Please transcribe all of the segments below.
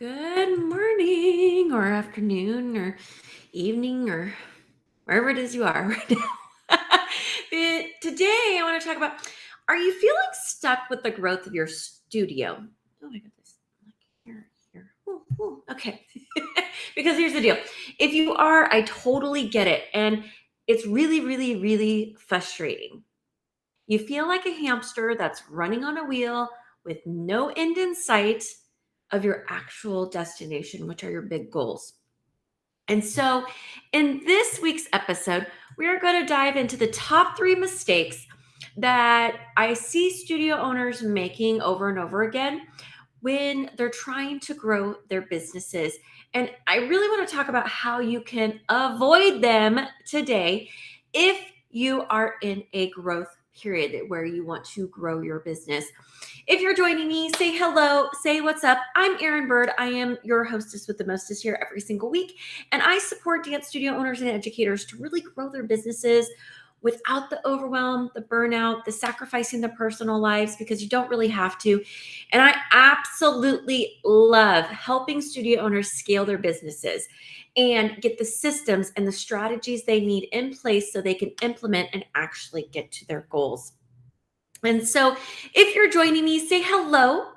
Good morning or afternoon or evening or wherever it is you are right now. Today, I want to talk about, are you feeling stuck with the growth of your studio? Oh, I got this. Like here. Ooh, ooh, okay. Because here's the deal. If you are, I totally get it. And it's really, really, really frustrating. You feel like a hamster that's running on a wheel with no end in sight of your actual destination, which are your big goals. And so, in this week's episode, we are going to dive into the top 3 mistakes that I see studio owners making over and over again when they're trying to grow their businesses. And I really want to talk about how you can avoid them today if you are in a growth period where you want to grow your business. If you're joining me, say hello, say what's up. I'm Erin Bird. I am your hostess with the mostest here every single week. And I support dance studio owners and educators to really grow their businesses without the overwhelm, the burnout, the sacrificing their personal lives, because you don't really have to. And I absolutely love helping studio owners scale their businesses and get the systems and the strategies they need in place so they can implement and actually get to their goals. And so if you're joining me, say hello.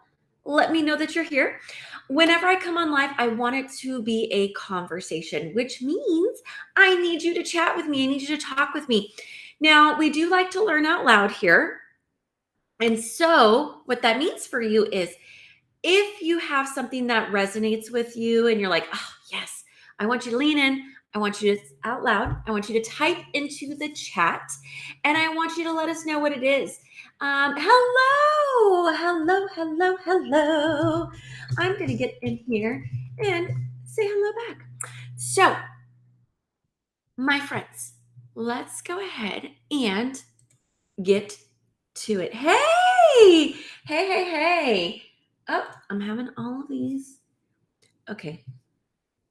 Let me know that you're here. Whenever I come on live, I want it to be a conversation, which means I need you to chat with me. I need you to talk with me. Now, we do like to learn out loud here. And so what that means for you is if you have something that resonates with you and you're like, oh, yes, I want you to lean in. I want you to out loud. I want you to type into the chat and I want you to let us know what it is. Hello. I'm going to get in here and say hello back. So, my friends, let's go ahead and get to it. Hey. Oh, I'm having all of these. Okay.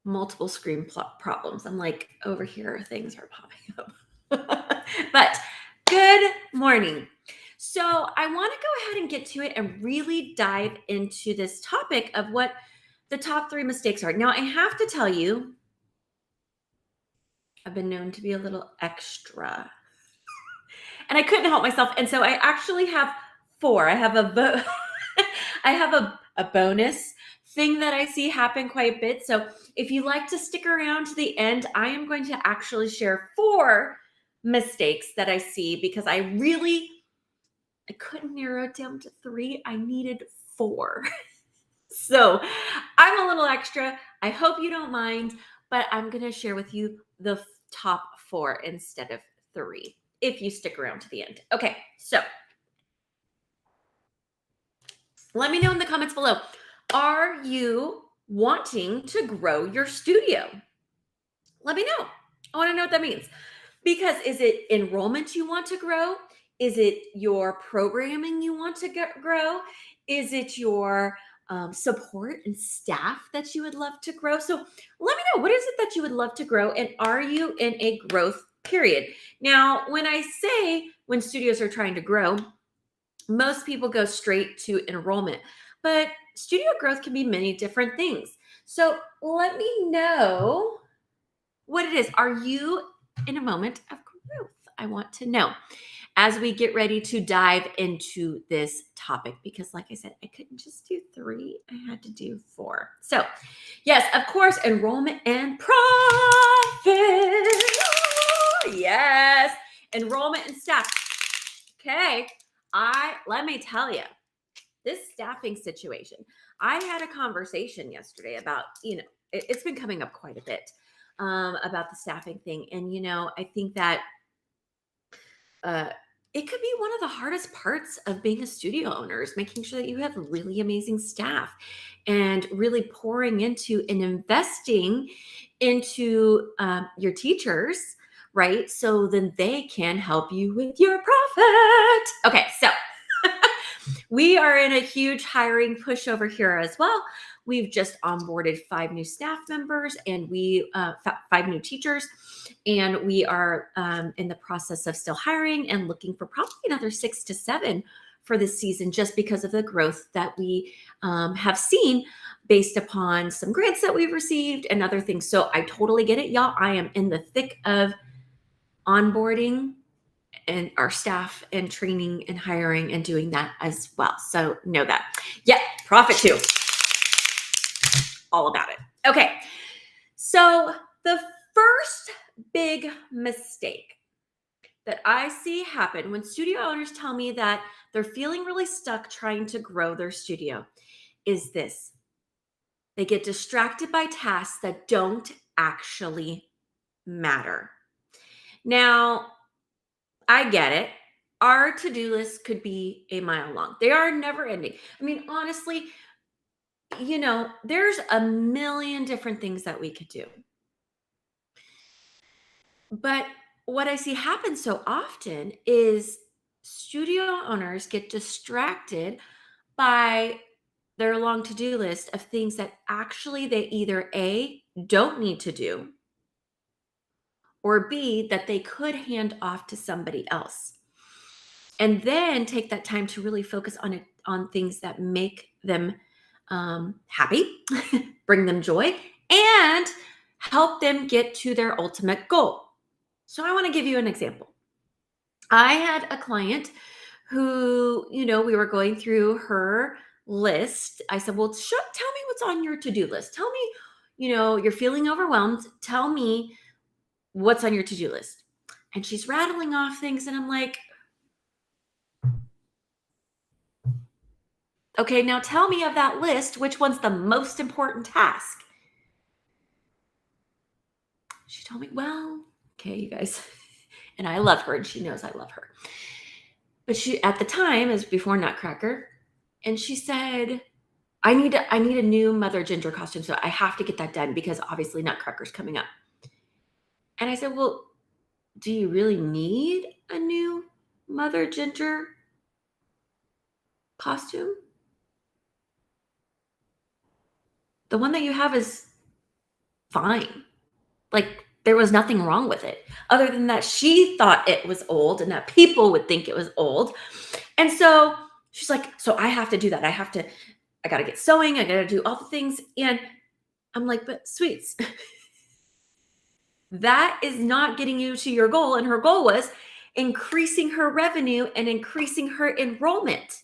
Multiple screen problems. I'm like, over here, things are popping up. But good morning. So I want to go ahead and get to it and really dive into this topic of what the top 3 mistakes are. Now, I have to tell you, I've been known to be a little extra. And I couldn't help myself. And so I actually have 4. I have a bonus thing that I see happen quite a bit. So if you like to stick around to the end, I am going to actually share 4 mistakes that I see because I couldn't narrow it down to 3. I needed 4. So I'm a little extra. I hope you don't mind, but I'm going to share with you the top 4 instead of 3 if you stick around to the end. Okay, so let me know in the comments below. Are you wanting to grow your studio? Let me know. I want to know what that means. Because is it enrollment you want to grow? Is it your programming you want to grow? Is it your support and staff that you would love to grow? So let me know, what is it that you would love to grow? And are you in a growth period? Now, when I say when studios are trying to grow, most people go straight to enrollment, but studio growth can be many different things. So let me know what it is. Are you in a moment of growth? I want to know as we get ready to dive into this topic, because like I said, I couldn't just do 3. I had to do 4. So yes, of course, enrollment and profit. Oh, yes, enrollment and staff. Okay. Let me tell you, this staffing situation, I had a conversation yesterday about, it's been coming up quite a bit about the staffing thing. And, I think that it could be one of the hardest parts of being a studio owner is making sure that you have really amazing staff and really pouring into and investing into your teachers, right? So then they can help you with your profit. Okay, so we are in a huge hiring push over here as well. We've just onboarded 5 new staff members and 5 new teachers. And we are in the process of still hiring and looking for probably another 6 to 7 for this season just because of the growth that we have seen based upon some grants that we've received and other things. So I totally get it, y'all. I am in the thick of onboarding and our staff and training and hiring and doing that as well. So know that. Yeah, profit too. All about it. Okay. So the first big mistake that I see happen when studio owners tell me that they're feeling really stuck trying to grow their studio is this. They get distracted by tasks that don't actually matter. Now, I get it. Our to-do list could be a mile long. They are never ending. I mean, honestly, there's a million different things that we could do. But what I see happen so often is studio owners get distracted by their long to-do list of things that actually they either A, don't need to do, or B, that they could hand off to somebody else. And then take that time to really focus on things that make them happy, bring them joy, and help them get to their ultimate goal. So I want to give you an example. I had a client who, we were going through her list. I said, well, tell me what's on your to-do list. Tell me, you're feeling overwhelmed. Tell me what's on your to-do list. And she's rattling off things. And I'm like, okay, now tell me of that list, which one's the most important task? She told me, well, okay, you guys. And I love her and she knows I love her. But she, at the time, is before Nutcracker, and she said, I need a new Mother Ginger costume, so I have to get that done because obviously Nutcracker's coming up. And I said, well, do you really need a new Mother Ginger costume? The one that you have is fine. Like, there was nothing wrong with it, other than that she thought it was old and that people would think it was old. And so she's like, so I have to do that. I got to get sewing. I got to do all the things. And I'm like, but sweets, that is not getting you to your goal. And her goal was increasing her revenue and increasing her enrollment.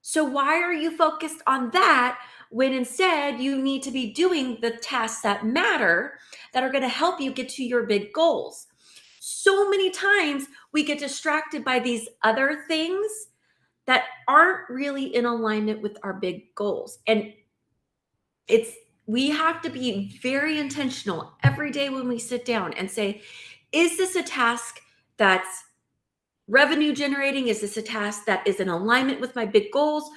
So why are you focused on that when instead you need to be doing the tasks that matter, that are going to help you get to your big goals? So many times we get distracted by these other things that aren't really in alignment with our big goals. And we have to be very intentional every day when we sit down and say, is this a task that's revenue generating? Is this a task that is in alignment with my big goals?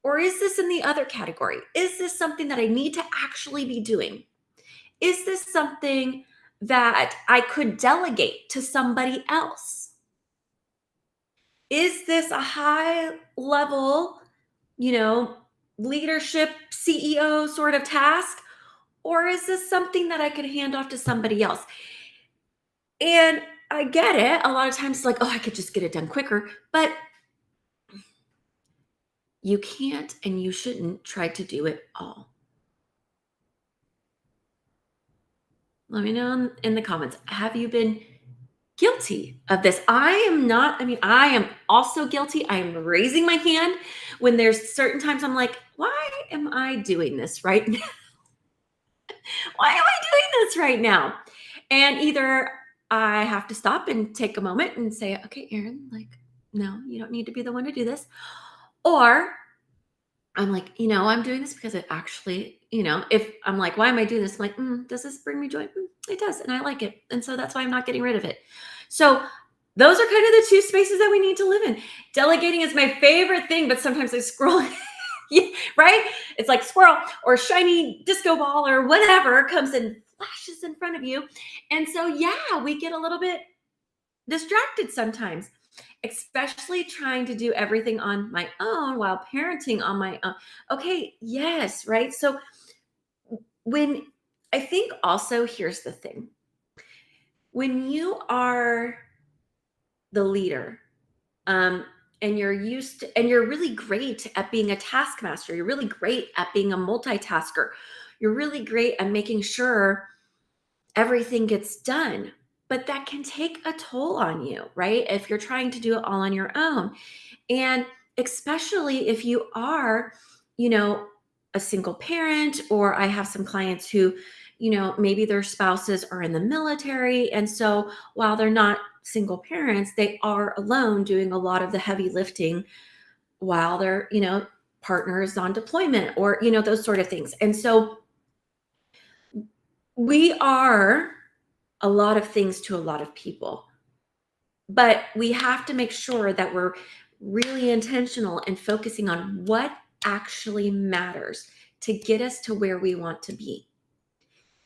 Or is this in the other category? Is this something that I need to actually be doing? Is this something that I could delegate to somebody else? Is this a high level, leadership CEO sort of task? Or is this something that I could hand off to somebody else? And I get it. A lot of times it's like, oh, I could just get it done quicker. But you can't and you shouldn't try to do it all. Let me know in the comments. Have you been guilty of this? I am also guilty. I am raising my hand when there's certain times I'm like, why am I doing this right now? Why am I doing this right now? And either I have to stop and take a moment and say, okay, Erin, like, no, you don't need to be the one to do this. Or I'm like, I'm doing this because it actually, if I'm like, why am I doing this? I'm like, does this bring me joy? It does. And I like it. And so that's why I'm not getting rid of it. So those are kind of the two spaces that we need to live in. Delegating is my favorite thing, but sometimes I scroll, yeah, right? It's like squirrel or shiny disco ball or whatever comes and flashes in front of you. And so, yeah, we get a little bit distracted sometimes, especially trying to do everything on my own while parenting on my own. Okay, yes, right? So when I think also, here's the thing. When you are the leader, and you're used to, and you're really great at being a taskmaster. You're really great at being a multitasker. You're really great at making sure everything gets done. But that can take a toll on you, right? If you're trying to do it all on your own. And especially if you are, you know, a single parent, or I have some clients who, maybe their spouses are in the military. And so while they're not single parents, they are alone doing a lot of the heavy lifting while their, partner is on deployment, or, those sort of things. And so we are a lot of things to a lot of people. But we have to make sure that we're really intentional and focusing on what actually matters to get us to where we want to be.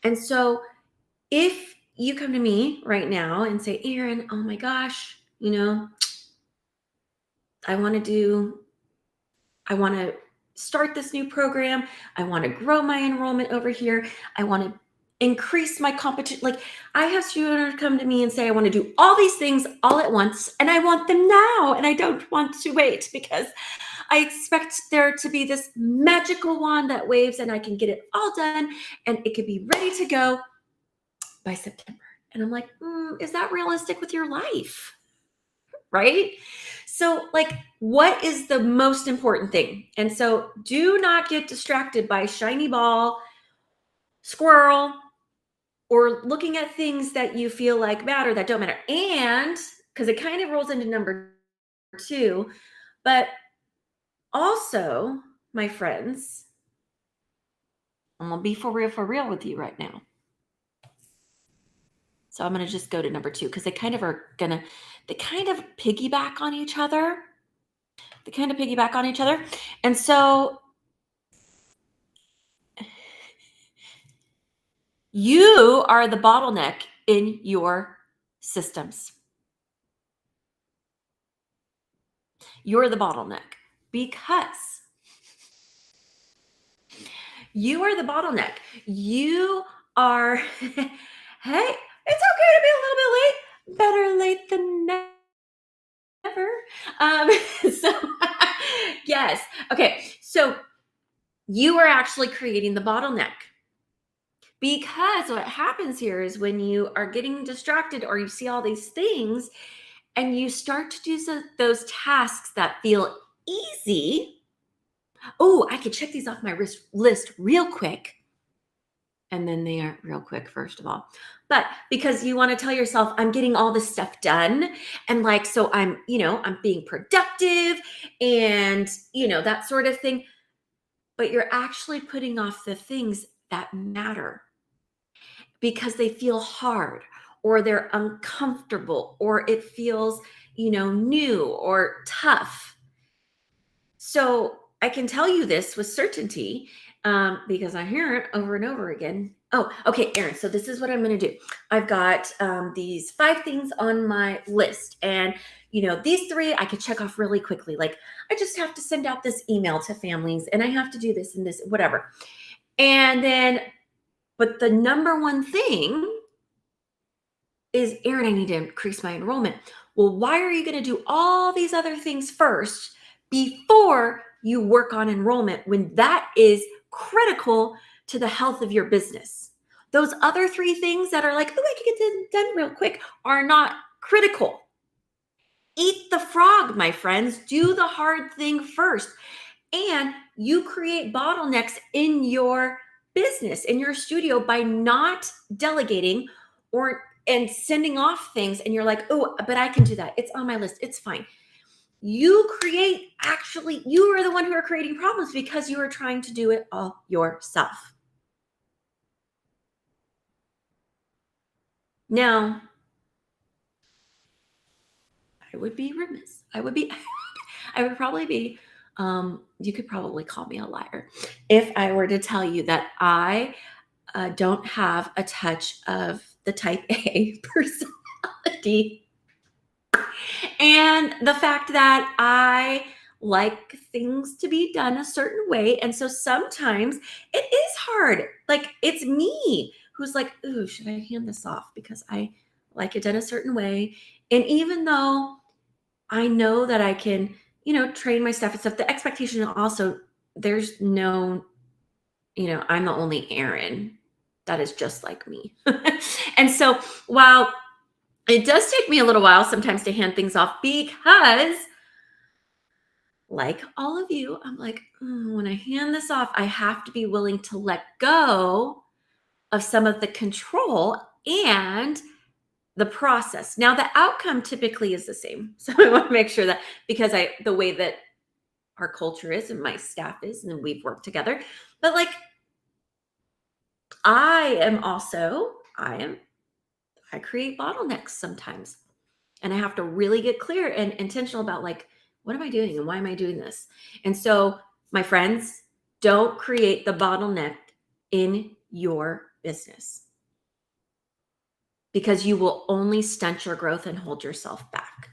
And so if you come to me right now and say, Erin, oh my gosh, I want to start this new program. I want to grow my enrollment over here. I want to increase my competition. Like, I have students come to me and say, I want to do all these things all at once, and I want them now, and I don't want to wait, because I expect there to be this magical wand that waves and I can get it all done and it could be ready to go by September. And I'm like, is that realistic with your life? Right? So, like, what is the most important thing? And so do not get distracted by shiny ball, squirrel, or looking at things that you feel like matter that don't matter. And because it kind of rolls into number 2, but also, my friends, I'm gonna be for real with you right now. So I'm gonna just go to number 2, because they kind of piggyback on each other. And so you are the bottleneck in your systems. You're the bottleneck because you are the bottleneck. You are, hey, it's okay to be a little bit late. Better late than never. So, yes. Okay. So you are actually creating the bottleneck. Because what happens here is when you are getting distracted or you see all these things and you start to do those tasks that feel easy. Oh, I could check these off my list real quick. And then they aren't real quick, first of all. But because you want to tell yourself, I'm getting all this stuff done. And like, so I'm being productive and, that sort of thing. But you're actually putting off the things that matter because they feel hard, or they're uncomfortable, or it feels, new or tough. So I can tell you this with certainty, because I hear it over and over again. Oh, okay, Erin. So this is what I'm going to do. I've got these 5 things on my list, and these 3 I could check off really quickly. Like, I just have to send out this email to families, and I have to do this and this, whatever. And then, but the number one thing is, Erin, I need to increase my enrollment. Well, why are you going to do all these other things first before you work on enrollment, when that is critical to the health of your business? Those other 3 things that are like, oh, I can get this done real quick, are not critical. Eat the frog, my friends. Do the hard thing first. And you create bottlenecks in your business, in your studio, by not delegating and sending off things. And you're like, oh, but I can do that. It's on my list. It's fine. You are the one who are creating problems because you are trying to do it all yourself. Now, I would be remiss. I would probably be, you could probably call me a liar if I were to tell you that I don't have a touch of the type A personality. And the fact that I like things to be done a certain way. And so sometimes it is hard. Like, it's me who's like, ooh, should I hand this off because I like it done a certain way? And even though I know that I can train my staff and stuff. The expectation also, there's no, I'm the only Erin that is just like me. And so while it does take me a little while sometimes to hand things off, because like all of you, I'm like, when I hand this off, I have to be willing to let go of some of the control and the process. Now, the outcome typically is the same. So I want to make sure that, because the way that our culture is and my staff is, and we've worked together, but like I create bottlenecks sometimes. And I have to really get clear and intentional about, like, what am I doing and why am I doing this? And so, my friends, don't create the bottleneck in your business, because you will only stunt your growth and hold yourself back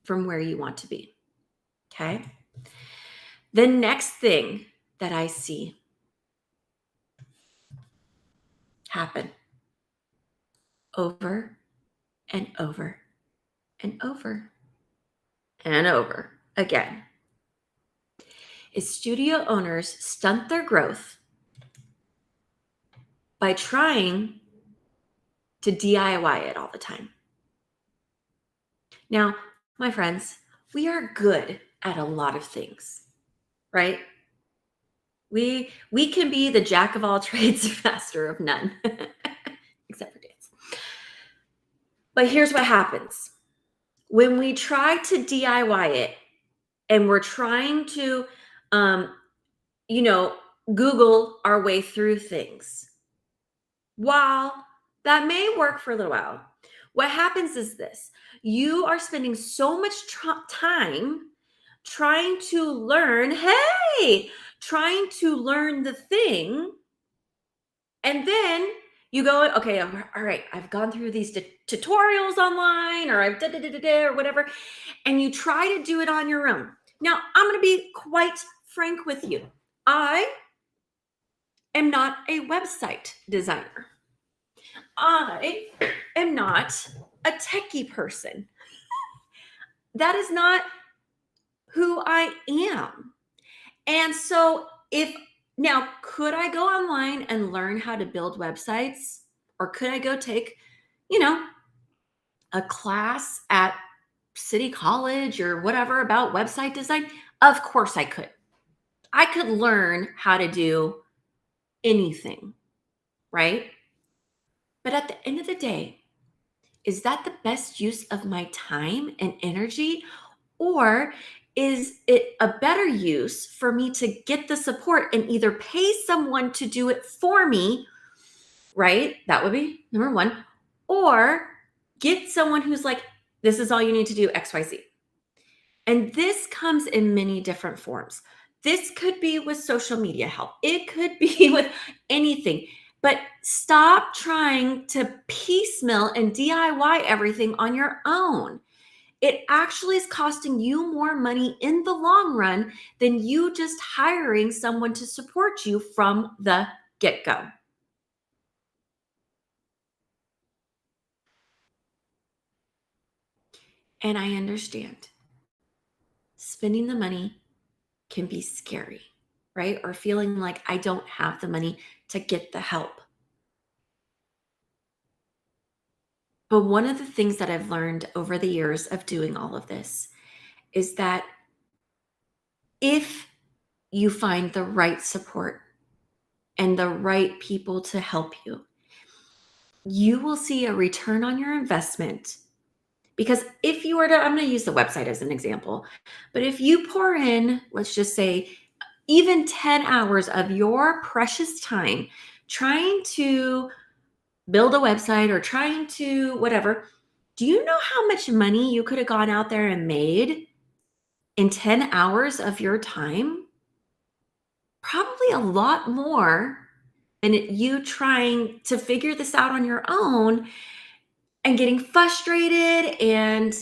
from where you want to be. Okay. The next thing that I see happen over and over and over and over again is studio owners stunt their growth by trying to DIY it all the time. Now, my friends, we are good at a lot of things, right? We can be the jack of all trades, master of none, except for dance. But here's what happens. When we try to DIY it and we're trying to, Google our way through things, while that may work for a little while, what happens is this: you are spending so much time trying to learn, trying to learn the thing. And then you go, okay, all right, I've gone through these tutorials online, or I've or whatever, and you try to do it on your own. Now, I'm going to be quite frank with you. I am not a website designer. I am not a techie person. That is not who I am. And so could I go online and learn how to build websites? Or could I go take, a class at City College or whatever about website design? Of course I could. I could learn how to do anything, right? But at the end of the day, is that the best use of my time and energy? Or is it a better use for me to get the support and either pay someone to do it for me, right? That would be number one. Or get someone who's like, this is all you need to do, XYZ. And this comes in many different forms. This could be with social media help. It could be with anything. But stop trying to piecemeal and DIY everything on your own. It actually is costing you more money in the long run than you just hiring someone to support you from the get-go. And I understand spending the money can be scary, right? Or feeling like I don't have the money to get the help. But one of the things that I've learned over the years of doing all of this is that if you find the right support and the right people to help you, you will see a return on your investment. Because if you were to, I'm going to use the website as an example, but if you pour in, let's just say, even 10 hours of your precious time trying to build a website or trying to whatever, do you know how much money you could have gone out there and made in 10 hours of your time? Probably a lot more than you trying to figure this out on your own and getting frustrated and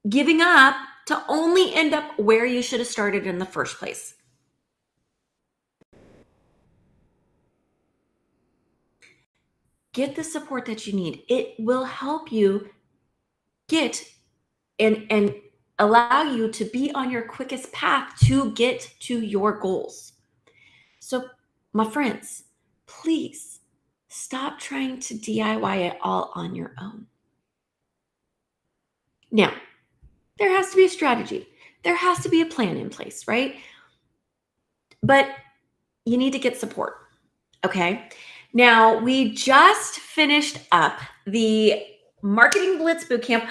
giving up to only end up where you should have started in the first place. Get the support that you need. It will help you get and allow you to be on your quickest path to get to your goals. So, my friends, please stop trying to DIY it all on your own. Now, there has to be a strategy. There has to be a plan in place, right? But you need to get support. Okay. Now, we just finished up the Marketing Blitz Bootcamp.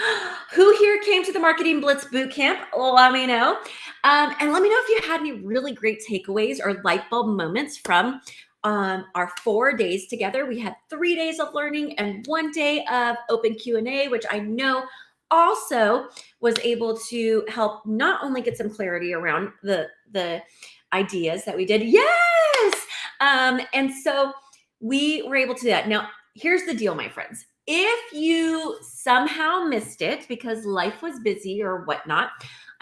Who here came to the Marketing Blitz Bootcamp? Let me know. And let me know if you had any really great takeaways or light bulb moments from our 4 days together. We had 3 days of learning and 1 day of open Q&A, which I know also was able to help not only get some clarity around the ideas that we did. Yes. And so we were able to do that. Now, here's the deal, my friends. If you somehow missed it because life was busy or whatnot,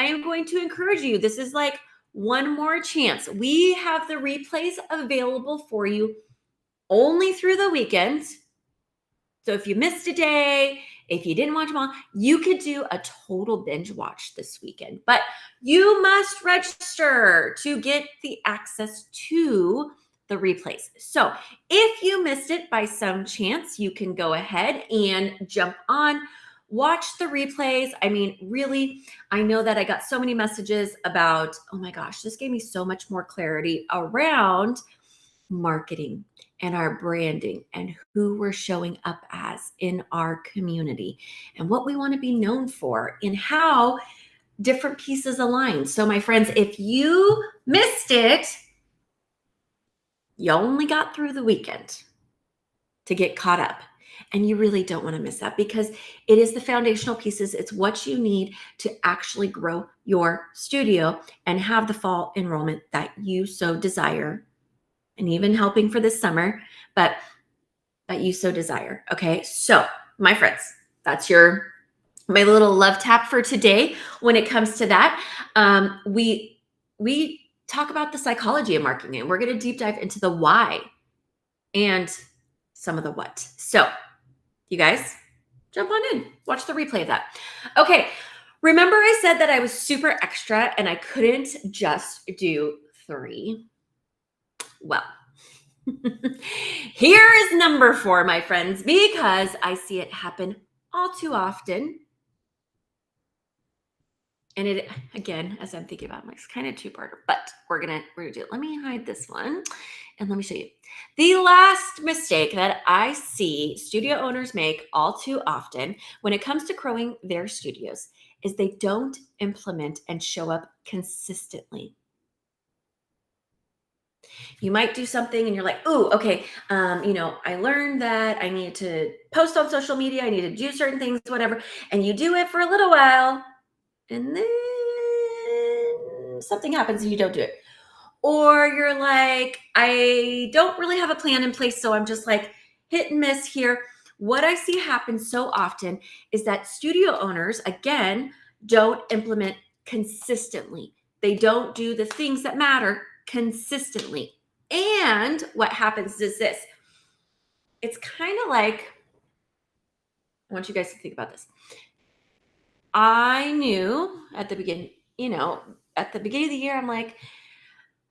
I am going to encourage you. This is like one more chance. We have the replays available for you only through the weekend. So if you missed a day, if you didn't watch them all, you could do a total binge watch this weekend. But you must register to get the access to the replays. So if you missed it by some chance, you can go ahead and jump on, watch the replays. I mean, really, I know that I got so many messages about, oh my gosh, this gave me so much more clarity around marketing and our branding and who we're showing up as in our community and what we want to be known for and how different pieces align. So, my friends, if you missed it, you only got through the weekend to get caught up. And you really don't want to miss that because it is the foundational pieces. It's what you need to actually grow your studio and have the fall enrollment that you so desire, and even helping for this summer, but that you so desire. Okay. So, my friends, that's my little love tap for today. When it comes to that, we talk about the psychology of marketing, and we're going to deep dive into the why and some of the what. So, you guys, jump on in, watch the replay of that. Okay. Remember, I said that I was super extra and I couldn't just do 3. Well, here is number 4, my friends, because I see it happen all too often. And it, again, as I'm thinking about it, it's kind of two-parter, but we're gonna do it. Let me hide this one and let me show you. The last mistake that I see studio owners make all too often when it comes to growing their studios is they don't implement and show up consistently. You might do something and you're like, oh, okay, I learned that I need to post on social media. I need to do certain things, whatever. And you do it for a little while and then something happens and you don't do it. Or you're like, I don't really have a plan in place. So I'm just like hit and miss here. What I see happen so often is that studio owners, again, don't implement consistently. They don't do the things that matter consistently. And what happens is this. It's kind of like, I want you guys to think about this. I knew at the beginning, at the beginning of the year, I'm like,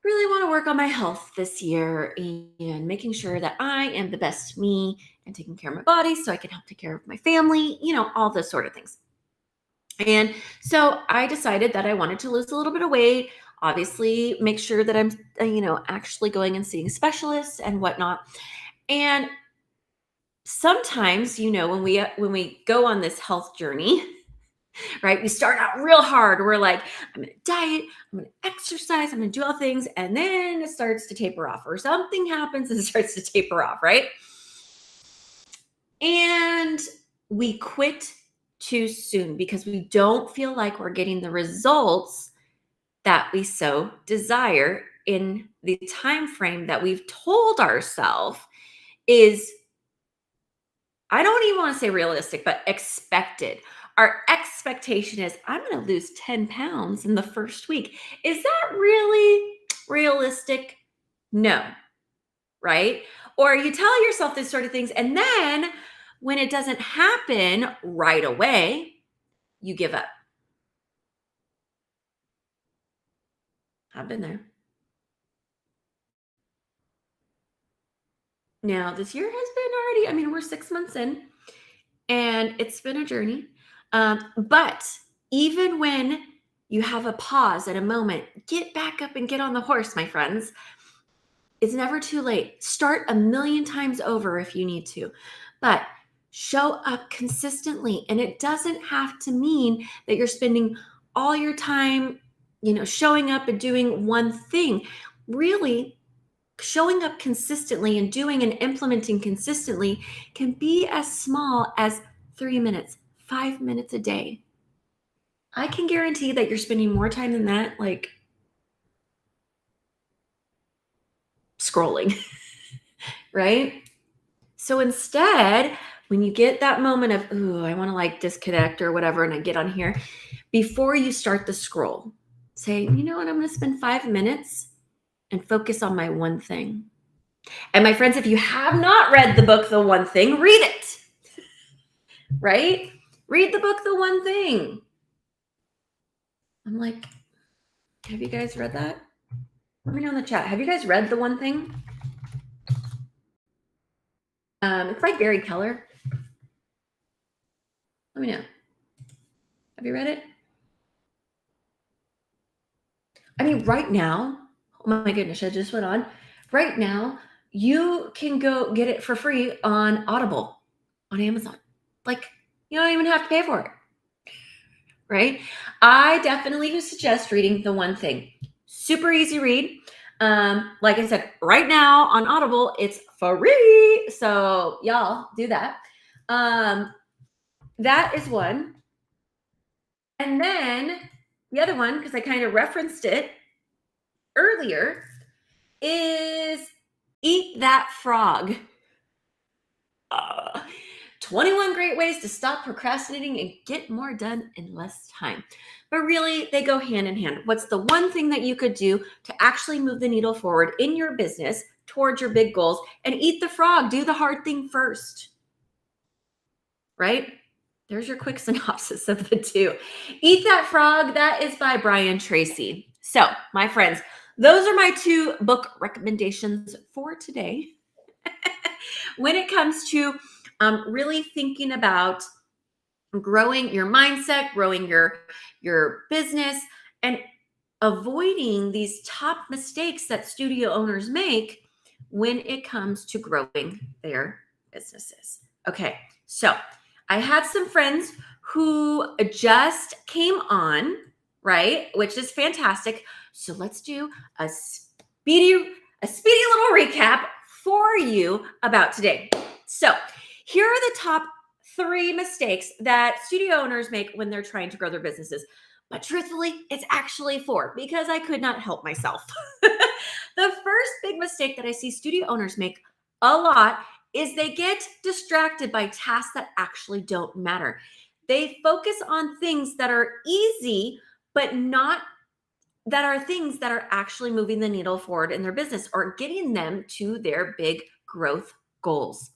really want to work on my health this year and making sure that I am the best me and taking care of my body so I can help take care of my family, all those sort of things. And so I decided that I wanted to lose a little bit of weight, obviously make sure that I'm, actually going and seeing specialists and whatnot. And sometimes, when we go on this health journey, right? We start out real hard. We're like, I'm going to diet, I'm going to exercise, I'm going to do all things. And then it starts to taper off, or something happens and it starts to taper off, right? And we quit too soon because we don't feel like we're getting the results that we so desire in the time frame that we've told ourselves is, I don't even want to say realistic, but expected. Our expectation is, I'm going to lose 10 pounds in the first week. Is that really realistic? No, right? Or you tell yourself this sort of things, and then when it doesn't happen right away, you give up. I've been there. Now, this year has been already, I mean, we're 6 months in and it's been a journey. But even when you have a pause at a moment, get back up and get on the horse, my friends. It's never too late. Start a million times over if you need to, but show up consistently. And it doesn't have to mean that you're spending all your time, showing up and doing one thing. Really, showing up consistently and doing and implementing consistently can be as small as 3 minutes, 5 minutes a day. I can guarantee that you're spending more time than that, like scrolling, right? So instead, when you get that moment of, ooh, I want to like disconnect or whatever, and I get on here, before you start the scroll, say, you know what, I'm going to spend 5 minutes and focus on my one thing. And my friends, if you have not read the book, The One Thing, read it, right? Read the book, The One Thing. I'm like, have you guys read that? Let me know in the chat. Have you guys read The One Thing? It's by Gary Keller. Let me know. Have you read it? I mean, right now, oh my goodness, I just went on. Right now, you can go get it for free on Audible on Amazon. Like, you don't even have to pay for it, right? I definitely would suggest reading The One Thing. Super easy read. Like I said, right now on Audible, it's free. So y'all do that. That is one. And then the other one, because I kind of referenced it earlier, is Eat That Frog. 21 great ways to stop procrastinating and get more done in less time. But really, they go hand in hand. What's the one thing that you could do to actually move the needle forward in your business towards your big goals? And eat the frog. Do the hard thing first. Right? There's your quick synopsis of the two. Eat That Frog, that is by Brian Tracy. So, my friends, those are my two book recommendations for today. When it comes to really thinking about growing your mindset, growing your business, and avoiding these top mistakes that studio owners make when it comes to growing their businesses. Okay, so I had some friends who just came on, right? Which is fantastic. So let's do a speedy little recap for you about today. So here are the top 3 mistakes that studio owners make when they're trying to grow their businesses. But truthfully, it's actually 4 because I could not help myself. The first big mistake that I see studio owners make a lot is they get distracted by tasks that actually don't matter. They focus on things that are easy, but not that are things that are actually moving the needle forward in their business or getting them to their big growth goals.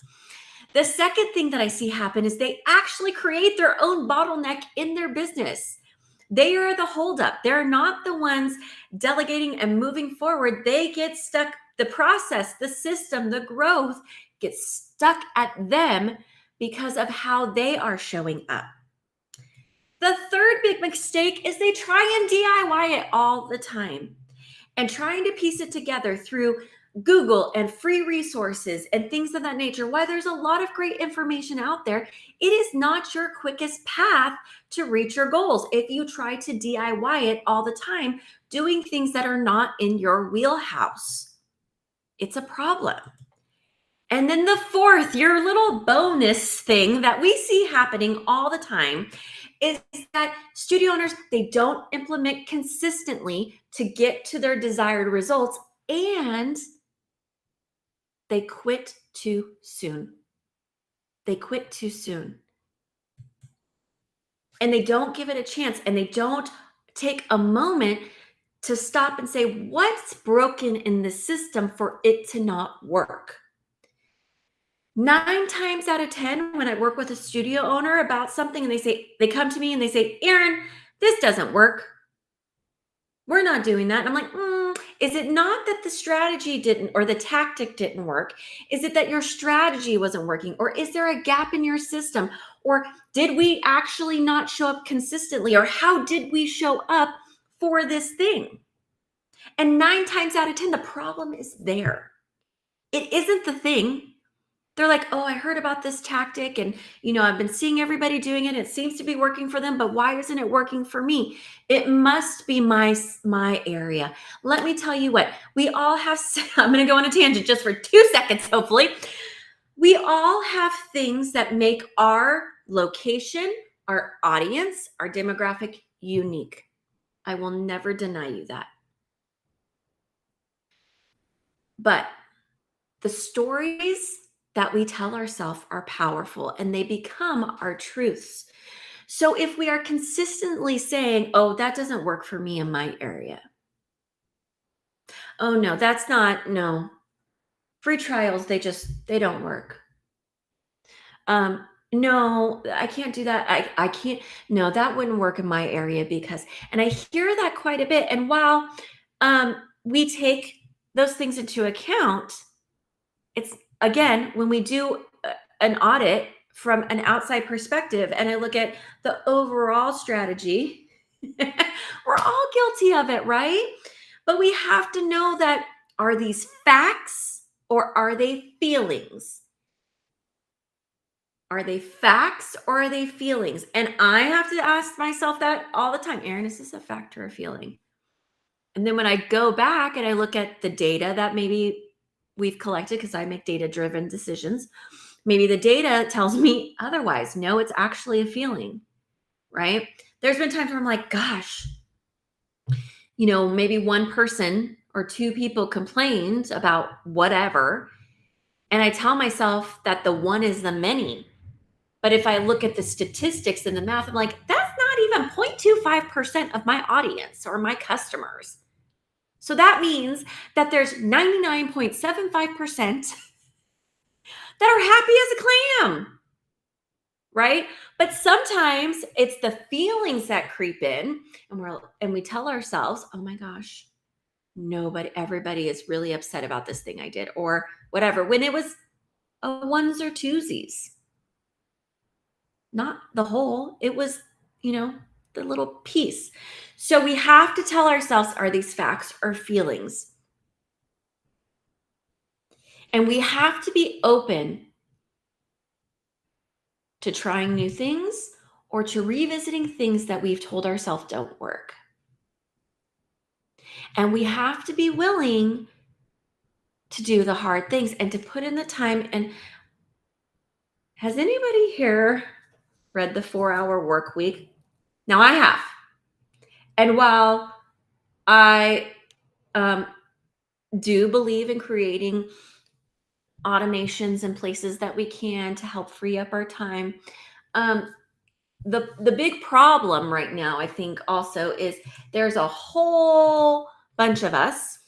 The second thing that I see happen is they actually create their own bottleneck in their business. They are the holdup. They're not the ones delegating and moving forward. They get stuck. The process, the system, the growth gets stuck at them because of how they are showing up. The third big mistake is they try and DIY it all the time and trying to piece it together through Google and free resources and things of that nature. While there's a lot of great information out there, it is not your quickest path to reach your goals. If you try to DIY it all the time, doing things that are not in your wheelhouse, it's a problem. And then the fourth, your little bonus thing that we see happening all the time is that studio owners, they don't implement consistently to get to their desired results, and they quit too soon. They quit too soon. And they don't give it a chance, and they don't take a moment to stop and say, what's broken in the system for it to not work? 9 times out of 10, when I work with a studio owner about something and they come to me and they say, Erin, this doesn't work. We're not doing that. And I'm like, is it not that the strategy didn't or the tactic didn't work? Is it that your strategy wasn't working? Or is there a gap in your system? Or did we actually not show up consistently? Or how did we show up for this thing? And 9 times out of 10, the problem is there. It isn't the thing. They're like, oh, I heard about this tactic and, I've been seeing everybody doing it. It seems to be working for them, but why isn't it working for me? It must be my area. Let me tell you what, we all have, I'm going to go on a tangent just for 2 seconds, hopefully. We all have things that make our location, our audience, our demographic unique. I will never deny you that. But the stories that we tell ourselves are powerful and they become our truths. So if we are consistently saying, oh, that doesn't work for me in my area. Oh, no, that's not, no. Free trials, they don't work. No, I can't do that. I can't, no, that wouldn't work in my area because, and I hear that quite a bit. And while we take those things into account, it's again, when we do an audit from an outside perspective and I look at the overall strategy, we're all guilty of it, right? But we have to know that, are these facts or are they feelings? Are they facts or are they feelings? And I have to ask myself that all the time. Erin, is this a fact or a feeling? And then when I go back and I look at the data that maybe we've collected, because I make data-driven decisions, maybe the data tells me otherwise. No, it's actually a feeling, right? There's been times where I'm like, gosh, maybe one person or two people complained about whatever. And I tell myself that the one is the many. But if I look at the statistics and the math, I'm like, that's not even 0.25% of my audience or my customers. So that means that there's 99.75% that are happy as a clam, right? But sometimes it's the feelings that creep in and we tell ourselves, oh my gosh, everybody is really upset about this thing I did or whatever, when it was a ones or twosies. Not the whole, it was, the little piece. So we have to tell ourselves, are these facts or feelings? And we have to be open to trying new things or to revisiting things that we've told ourselves don't work. And we have to be willing to do the hard things and to put in the time. And has anybody here read the 4-Hour Work Week? Now I have. And while I do believe in creating automations and places that we can to help free up our time, the big problem right now, I think also, is there's a whole bunch of us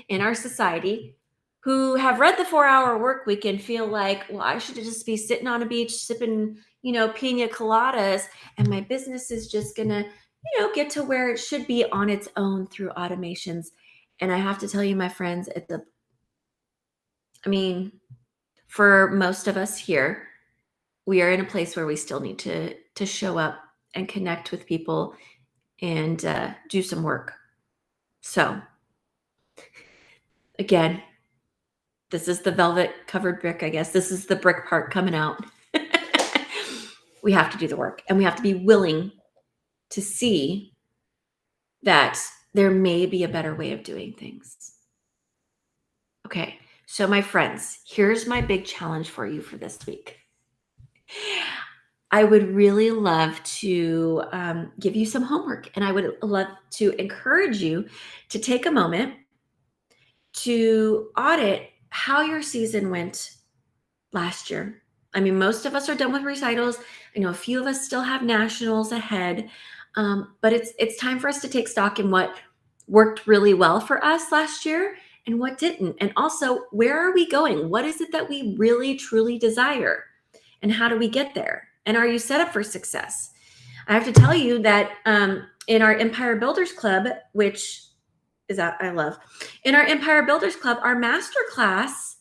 in our society who have read the 4-Hour Work Week and feel like, well, I should just be sitting on a beach sipping, pina coladas, and my business is just gonna, get to where it should be on its own through automations. And I have to tell you, my friends, for most of us here, we are in a place where we still need to show up and connect with people and do some work. So again, this is the velvet covered brick, I guess. This is the brick part coming out. We have to do the work and we have to be willing to see that there may be a better way of doing things. Okay, so my friends, here's my big challenge for you for this week. I would really love to give you some homework, and I would love to encourage you to take a moment to audit how your season went last year. Most of us are done with recitals. I know a few of us still have nationals ahead, but it's time for us to take stock in what worked really well for us last year and what didn't. And also, where are we going? What is it that we really, truly desire? And how do we get there? And are you set up for success? I have to tell you that in our Empire Builders Club, which is that I love. In our Empire Builders Club, our master class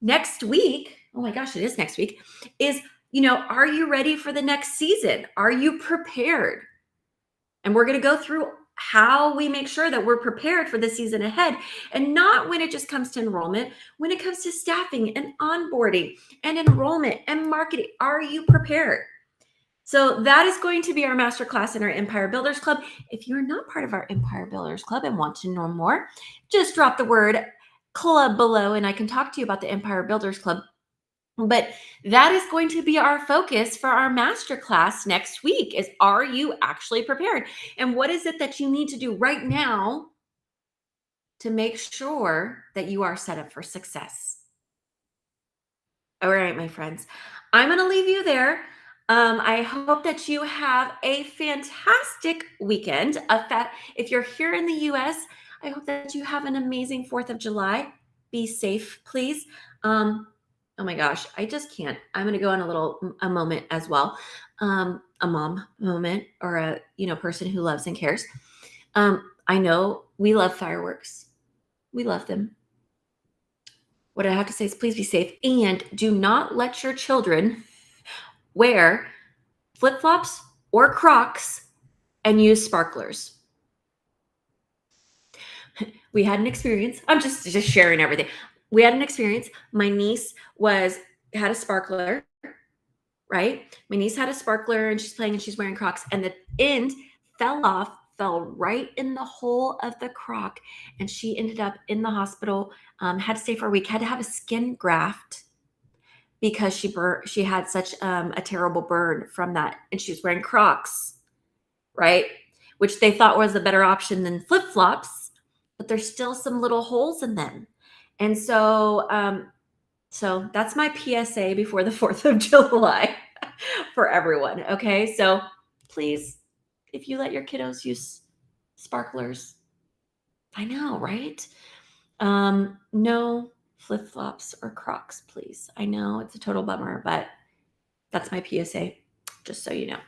next week, oh my gosh, it is next week, is, are you ready for the next season? Are you prepared? And we're going to go through how we make sure that we're prepared for the season ahead, and not when it just comes to enrollment, when it comes to staffing and onboarding and enrollment and marketing. Are you prepared? So that is going to be our masterclass in our Empire Builders Club. If you're not part of our Empire Builders Club and want to know more, just drop the word club below and I can talk to you about the Empire Builders Club. But that is going to be our focus for our masterclass next week is, are you actually prepared? And what is it that you need to do right now to make sure that you are set up for success? All right, my friends, I'm going to leave you there. I hope that you have a fantastic weekend. If you're here in the US, I hope that you have an amazing 4th of July. Be safe, please. Oh my gosh, I just can't. I'm going to go on a moment as well. A mom moment, or a person who loves and cares. I know we love fireworks. We love them. What I have to say is please be safe, and do not let your children wear flip-flops or Crocs and use sparklers. We had an experience. I'm just sharing everything. We had an experience. My niece had a sparkler, right? My niece had a sparkler and she's playing and she's wearing Crocs, and the end fell right in the hole of the Croc, and she ended up in the hospital, had to stay for a week, had to have a skin graft because she had such a terrible burn from that, and she was wearing Crocs, right? Which they thought was a better option than flip-flops, but there's still some little holes in them. And so that's my PSA before the 4th of July for everyone. Okay. So please, if you let your kiddos use sparklers, I know, right? No flip-flops or Crocs, please. I know it's a total bummer, but that's my PSA, just so you know.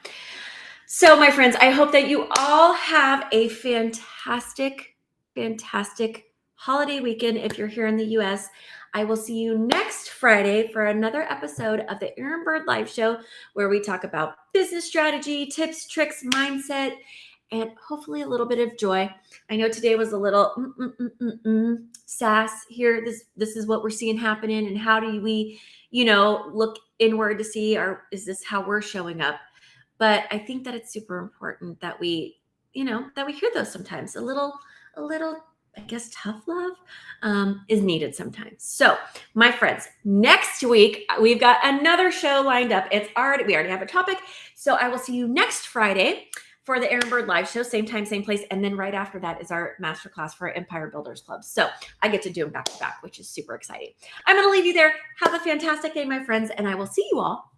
So, my friends, I hope that you all have a fantastic, fantastic holiday weekend if you're here in the US. I will see you next Friday for another episode of the Erin Bird Live Show, where we talk about business strategy, tips, tricks, mindset, and hopefully a little bit of joy. I know today was a little sass here. This is what we're seeing happening, and how do we, look inward to see, is this how we're showing up? But I think that it's super important that we hear those sometimes. A little, I guess, tough love is needed sometimes. So, my friends, next week we've got another show lined up. We already have a topic. So I will see you next Friday for the Erin Bird Live Show, same time, same place. And then right after that is our masterclass for Empire Builders Club. So I get to do them back to back, which is super exciting. I'm going to leave you there. Have a fantastic day, my friends, and I will see you all